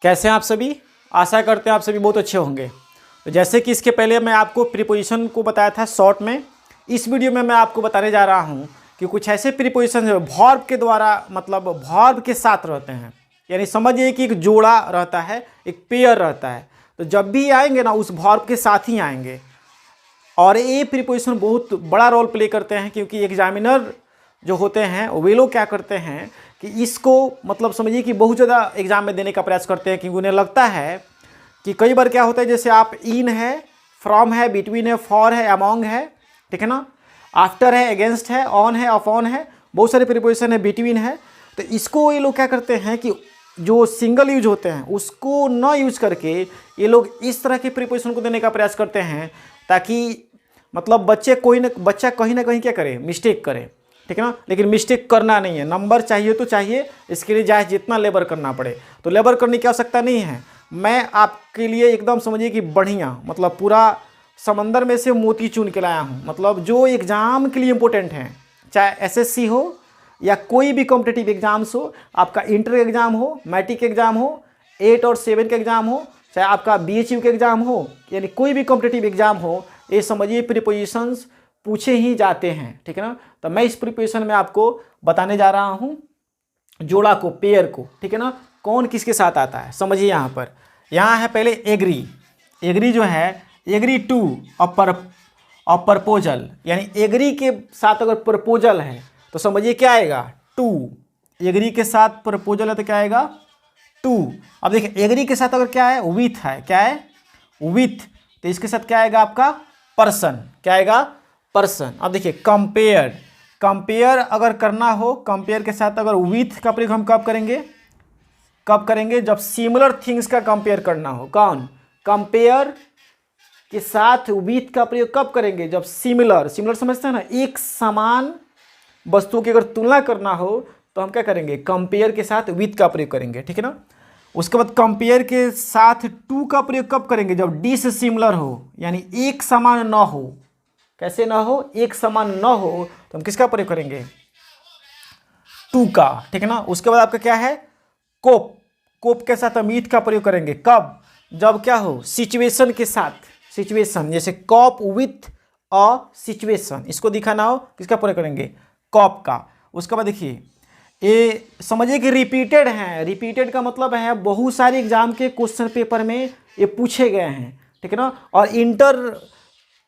कैसे हैं आप सभी। आशा करते हैं आप सभी बहुत अच्छे होंगे। तो जैसे कि इसके पहले मैं आपको प्रीपोजिशन को बताया था शॉर्ट में, इस वीडियो में मैं आपको बताने जा रहा हूं कि कुछ ऐसे प्रीपोजिशन जो वर्ब के द्वारा मतलब वर्ब के साथ रहते हैं, यानी समझिए कि एक जोड़ा रहता है, एक पेयर रहता है। तो जब भी आएंगे ना उस वर्ब के साथ ही आएंगे। और ये प्रीपोजिशन बहुत बड़ा रोल प्ले करते हैं, क्योंकि एग्जामिनर जो होते हैं वे लोग क्या करते हैं कि इसको मतलब समझिए कि बहुत ज़्यादा एग्जाम में देने का प्रयास करते हैं, क्योंकि उन्हें लगता है कि कई बार क्या होता है, जैसे आप इन है, फ्रॉम है, बिटवीन है, फॉर है, अमॉन्ग है, ठीक है ना, आफ्टर है, अगेंस्ट है, ऑन है, अपॉन है, बहुत सारे प्रीपोजिशन है, बिटवीन है। तो इसको ये लोग क्या करते हैं कि जो सिंगल यूज होते हैं उसको न यूज करके ये लोग इस तरह के प्रीपोजिशन को देने का प्रयास करते हैं, ताकि मतलब बच्चा कहीं ना कहीं क्या करे, मिस्टेक करे, ठीक है ना। लेकिन मिस्टेक करना नहीं है, नंबर चाहिए तो चाहिए, इसके लिए चाहे जितना लेबर करना पड़े। तो लेबर करने की आवश्यकता नहीं है। मैं आपके लिए एकदम समझिए कि बढ़िया मतलब पूरा समंदर में से मोती चुन के लाया हूँ, मतलब जो एग्ज़ाम के लिए इम्पोर्टेंट हैं, चाहे एसएससी हो या कोई भी कॉम्पिटिटिव एग्जाम्स हो, आपका इंटर एग्ज़ाम हो, मैट्रिक एग्ज़ाम हो, 8 और 7 के एग्ज़ाम हो, चाहे आपका बीएचयू के एग्ज़ाम हो, यानी कोई भी कॉम्पिटिटिव एग्ज़ाम हो, ये समझिए प्रीपोजिशंस पूछे ही जाते हैं, ठीक है ना। तो मैं इस प्रीपोजिशन में आपको बताने जा रहा हूँ जोड़ा को, पेयर को, ठीक है ना, कौन किसके साथ आता है। समझिए यहाँ है पहले एग्री। एग्री जो है, एग्री टू अ प्रपोजल, यानी एग्री के साथ अगर प्रपोजल है तो समझिए क्या आएगा, टू। एग्री के साथ प्रपोजल है तो क्या आएगा, टू। अब देखिए एग्री के साथ अगर क्या है, विथ है, क्या है, विथ, तो इसके साथ क्या आएगा आपका, पर्सन, क्या आएगा, पर्सन। अब देखिए कंपेयर, कंपेयर अगर करना हो, कंपेयर के साथ अगर विथ का प्रयोग हम कब करेंगे, जब सिमिलर थिंग्स का कंपेयर करना हो। कौन, कंपेयर के साथ विथ का प्रयोग कब करेंगे, जब सिमिलर समझते हैं ना, एक समान वस्तुओं की अगर तुलना करना हो तो हम क्या करेंगे, कंपेयर के साथ विथ का प्रयोग करेंगे, ठीक है ना। उसके बाद कंपेयर के साथ टू का प्रयोग कब करेंगे, जब डिसिमिलर हो, यानी एक समान न हो। कैसे ना हो, एक समान न हो तो हम किसका प्रयोग करेंगे, टू का, ठीक है ना। उसके बाद आपका क्या है, कोप। कोप के साथ हम विथ का प्रयोग करेंगे कब, जब क्या हो, सिचुएशन के साथ, सिचुएशन, जैसे कॉप विथ अ सिचुएशन, इसको दिखाना हो किसका प्रयोग करेंगे, कॉप का। उसके बाद देखिए ये समझिए कि रिपीटेड हैं। रिपीटेड का मतलब है बहुत सारे एग्जाम के क्वेश्चन पेपर में ये पूछे गए हैं, ठीक है ना। और इंटर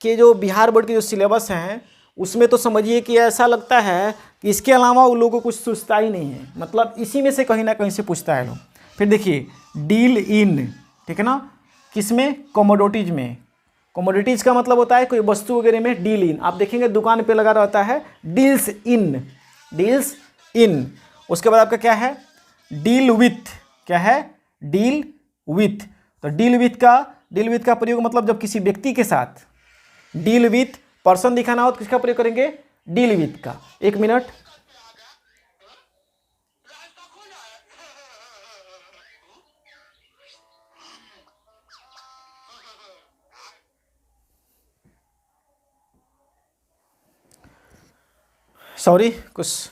के जो बिहार बोर्ड के जो सिलेबस हैं उसमें तो समझिए कि ऐसा लगता है कि इसके अलावा उन लोगों को कुछ सोचता ही नहीं है, मतलब इसी में से कहीं ना कहीं से पूछता है लोग। फिर देखिए डील इन, ठीक है ना, किसमें, कमोडिटीज में। कमोडिटीज का मतलब होता है कोई वस्तु वगैरह में डील इन, आप देखेंगे दुकान पे लगा रहता है डील्स इन, डील्स इन। उसके बाद आपका क्या है, डील विथ, क्या है, डील विथ। तो डील विथ का प्रयोग मतलब जब किसी व्यक्ति के साथ, डील विथ पर्सन दिखाना हो तो किसका प्रयोग करेंगे, डील विथ का। एक मिनट, सॉरी कुछ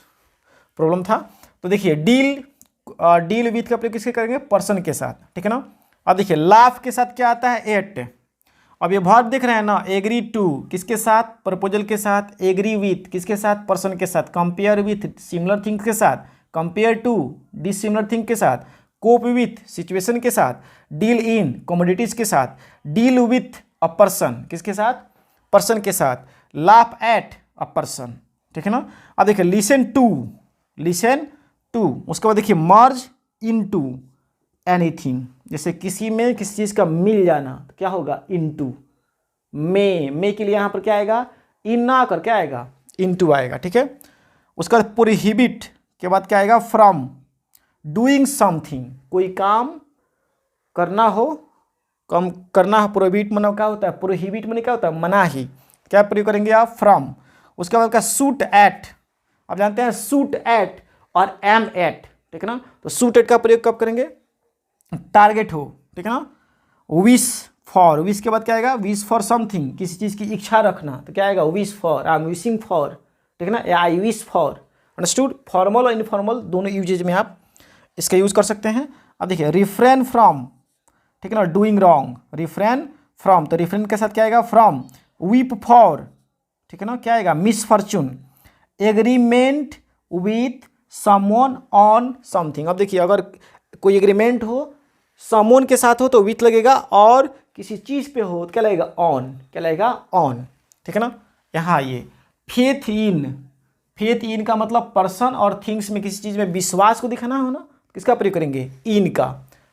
प्रॉब्लम था। तो देखिए डील विथ का प्रयोग किसके करेंगे, पर्सन के साथ, ठीक है ना। अब देखिए लाफ के साथ क्या आता है, एट। अब ये वर्ब देख रहे हैं ना, एग्री टू किसके साथ, प्रपोजल के साथ, एग्री विथ किसके साथ, पर्सन के साथ, कंपेयर विथ सिमिलर थिंग्स के साथ, कंपेयर टू डिसिमिलर थिंग के साथ, कोप विथ सिचुएशन के साथ, डील इन कमोडिटीज के साथ, डील विथ अ पर्सन किसके साथ, पर्सन के साथ, लाफ एट अ पर्सन, ठीक है ना। अब देखिए लिसन टू, उसके बाद देखिए मर्ज इनटू एनीथिंग, जैसे किसी में किसी चीज़ का मिल जाना तो क्या होगा, इनटू। मे के लिए यहाँ पर क्या आएगा, इन ना आकर क्या आएगा, इनटू आएगा, ठीक है। उसके बाद प्रोहिबिट के बाद क्या आएगा, फ्रॉम डूइंग समथिंग, कोई काम करना हो, कम करना हो, प्रोहिबिट मना क्या होता है, प्रोहिबिट मना क्या होता है, मना ही, क्या प्रयोग करेंगे आप, फ्रॉम। उसके बाद का सूट एट, आप जानते हैं सूट एट और एम एट, ठीक है ना। तो सूट एट का प्रयोग कब करेंगे, टारगेट हो, ठीक है ना। विश फॉर, विश के बाद क्या आएगा, विश फॉर समथिंग, किसी चीज़ की इच्छा रखना तो क्या आएगा, wish for, I am wishing for, ठीक है ना, या I wish for. Understood, formal और इनफॉर्मल दोनों यूजेज में आप इसका यूज़ कर सकते हैं। अब देखिए रिफ्रेन फ्रॉम, ठीक है ना, डूइंग रॉन्ग, रिफ्रेन फ्रॉम, तो रिफ्रेन के साथ क्या आएगा, फ्रॉम, वीप फॉर, ठीक है ना, क्या आएगा, misfortune, agreement with someone on something. अब देखिए अगर कोई एग्रीमेंट हो, समवन के साथ हो तो विथ लगेगा, और किसी चीज़ पे हो तो क्या लगेगा, ऑन, क्या लगेगा, ऑन, ठीक है ना। यहाँ ये फेथ इन, फेथ इन का मतलब पर्सन और थिंग्स में किसी चीज़ में विश्वास को दिखाना हो ना, किसका प्रयोग करेंगे, इन का,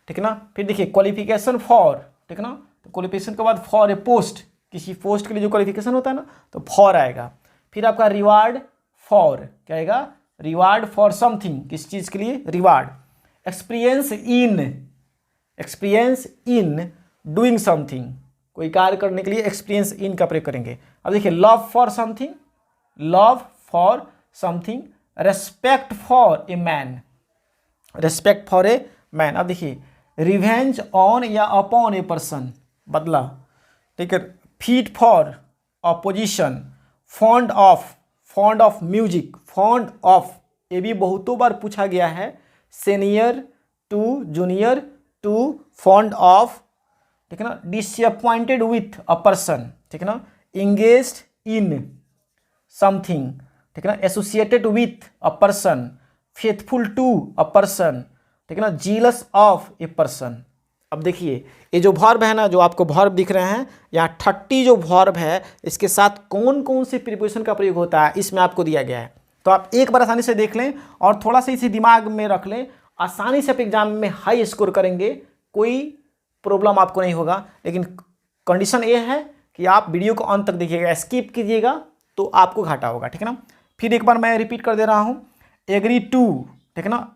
ठीक है ना। फिर देखिए क्वालिफिकेशन फॉर, ठीक है ना, तो क्वालिफिकेशन के बाद फॉर ए पोस्ट, किसी पोस्ट के लिए जो क्वालिफिकेशन होता है ना, तो फॉर आएगा। फिर आपका रिवार्ड फॉर, क्या आएगा, रिवार्ड फॉर समथिंग, किस चीज़ के लिए, reward. Experience in, experience in doing something, कोई कार्य करने के लिए एक्सपीरियंस इन का प्रयोग करेंगे। अब देखिए love for something, love for something, respect for a man, respect for a man. अब देखिए रिवेंज ऑन या अपॉन ए पर्सन, बदला, ठीक है। Fit for opposition, fond of, fond of music, fond of, ये भी बहुतों बार पूछा गया है, senior to junior to fond of, ठीक है ना। डिसअपॉइंटेड विथ अ पर्सन, ठीक है ना, इंगेज्ड इन समथिंग, ठीक है ना, associated with a person, faithful to a person, ठीक है ना, जीलस ऑफ ए पर्सन। अब देखिए ये जो वर्ब है ना, जो आपको वर्ब दिख रहे हैं यहाँ 30 जो वर्ब है, इसके साथ कौन कौन से प्रीपोजिशन का प्रयोग होता है इसमें आपको दिया गया है। तो आप एक बार आसानी से देख लें और थोड़ा सा इसे दिमाग में रख लें, आसानी से आप एग्जाम में हाई स्कोर करेंगे, कोई प्रॉब्लम आपको नहीं होगा। लेकिन कंडीशन ये है कि आप वीडियो को अंत तक देखिएगा, स्किप कीजिएगा तो आपको घाटा होगा, ठीक है ना। फिर एक बार मैं रिपीट कर दे रहा हूँ, एग्री टू, ठीक है ना,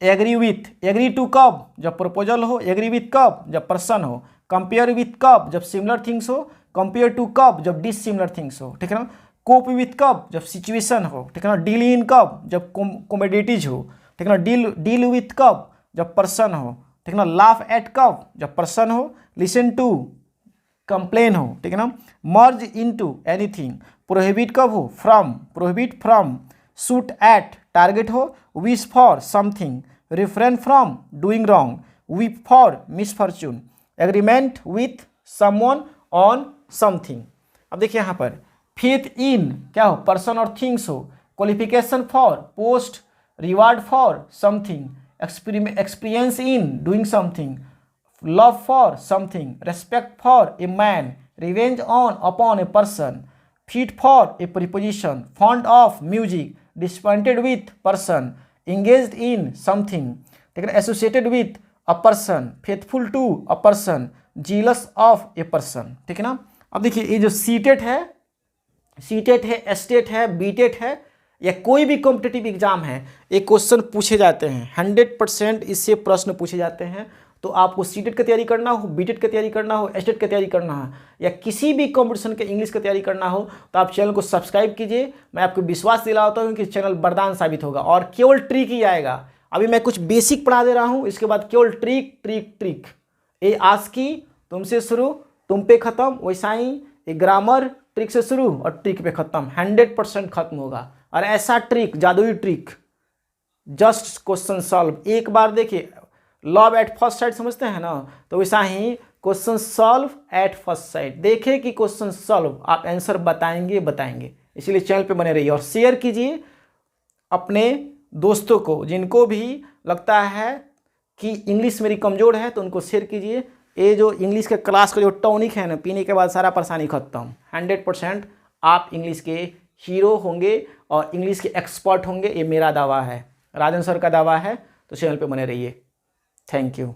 एग्री विथ, एग्री टू कब, जब प्रपोजल हो, एग्री विथ कब, जब पर्सन हो, कंपेयर विथ कब, जब सिमिलर थिंग्स हो, कंपेयर टू कब, जब डिसिमिलर थिंग्स हो, ठीक है ना, कोप विथ कब, जब सिचुएशन हो, ठीक है ना, डील इन कब, जब कॉमोडिटीज हो, ठीक है ना, डील विथ कब, जब पर्सन हो, ठीक है ना, लाफ एट कब, जब पर्सन हो, लिसन टू, कंप्लेन हो, ठीक है ना, मर्ज इनटू एनीथिंग, प्रोहिबिट कब हो, from, prohibit from, shoot at, target हो, wish for something, refrain from doing wrong, weep for misfortune, agreement with someone on something. अब देखिए यहाँ पर फेथ इन क्या हो, पर्सन और थिंग्स हो, qualification for post, reward for something, experience in doing something, love for something, respect for a man, revenge on upon a person, fit for a preposition, fond of music, disappointed with person, engaged in something, ठीक है, associated with a person, faithful to a person, jealous of a person, ठीक है ना। अब देखिए ये जो CTET है, सीटेट है, एस्टेट है, बीटेट है, या कोई भी कॉम्पिटिटिव एग्जाम है, ये क्वेश्चन पूछे जाते हैं, 100% इससे प्रश्न पूछे जाते हैं। तो आपको सीटेट की तैयारी करना हो, बीटेट की तैयारी करना हो, एस्टेट की तैयारी करना है, या किसी भी कंपटीशन के इंग्लिश की तैयारी करना हो, तो आप चैनल को सब्सक्राइब कीजिए। मैं आपको विश्वास दिलाता हूँ कि चैनल वरदान साबित होगा और केवल ट्रिक ही आएगा। अभी मैं कुछ बेसिक पढ़ा दे रहा हूँ, इसके बाद केवल ट्रिक ट्रिक ट्रिक। ये आज की तुमसे शुरू, तुम पे खत्म, वैसा ही ये ग्रामर ट्रिक से शुरू और ट्रिक पे खत्म, 100% खत्म होगा। और ऐसा ट्रिक, जादुई ट्रिक, जस्ट क्वेश्चन सॉल्व, एक बार देखिए, लव एट फर्स्ट साइट समझते हैं ना, तो वैसा ही question solve at first sight, देखें कि क्वेश्चन सॉल्व, आप आंसर बताएंगे बताएंगे। इसीलिए चैनल पे बने रहिए और शेयर कीजिए अपने दोस्तों को, जिनको भी लगता है कि इंग्लिश मेरी कमज़ोर है तो उनको शेयर कीजिए। ये जो इंग्लिश के क्लास का जो टॉनिक है ना, पीने के बाद सारा परेशानी खत्म, 100% आप इंग्लिश के हीरो होंगे और इंग्लिश के एक्सपर्ट होंगे, ये मेरा दावा है, राजन सर का दावा है। तो चैनल पे बने रहिए। Thank you.